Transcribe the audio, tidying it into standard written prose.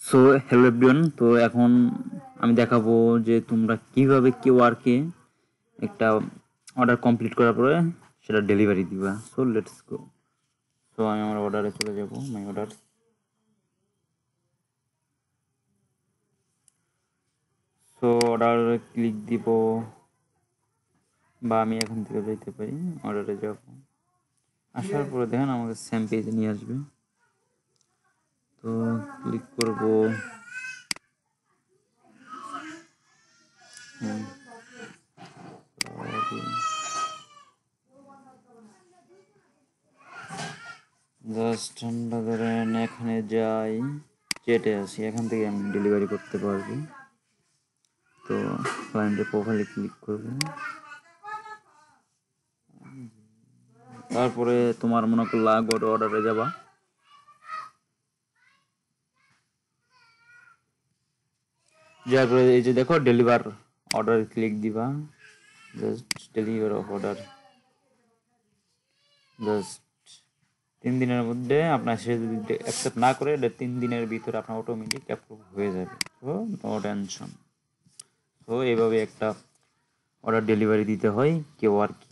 So hello everyone, তো এখন আমি দেখাবো যে তোমরা কিভাবে কিউআরকে একটা অর্ডার কমপ্লিট করার পরে সেটা ডেলিভারি দিবা। So let's go. সো আমি আমার অর্ডারে চলে যাব, মাই অর্ডার। সো অর্ডারে ক্লিক দিব, বা আমি এখান থেকে যেতে পারি, অর্ডারে যাব। আসার পরে দেখেন আমাকে সেম পেজে নিয়ে আসবে। তো ক্লিক করব, জাস্ট আমরা ধরেন এখানে যাই, চেটে আসি, এখান থেকে আমি ডেলিভারি করতে পারবো। তো ক্লায়েন্টের প্রোফাইলে ক্লিক করব, তারপরে তোমার মনে করলা গোটো অর্ডারে যাবা, যার পরে এই যে দেখো ডেলিভার অর্ডার ক্লিক দিবা, just deliver of order. Just 3 দিনের মধ্যে আপনার, সে যদি অ্যাকসেপ্ট না করে 3 দিনের ভিতরে আপনার অটোমেটিক অ্যাপ্রুভ হয়ে যাবে। তো নো টেনশন। তো এইভাবে একটা অর্ডার ডেলিভারি দিতে হয় কেউ আর কি।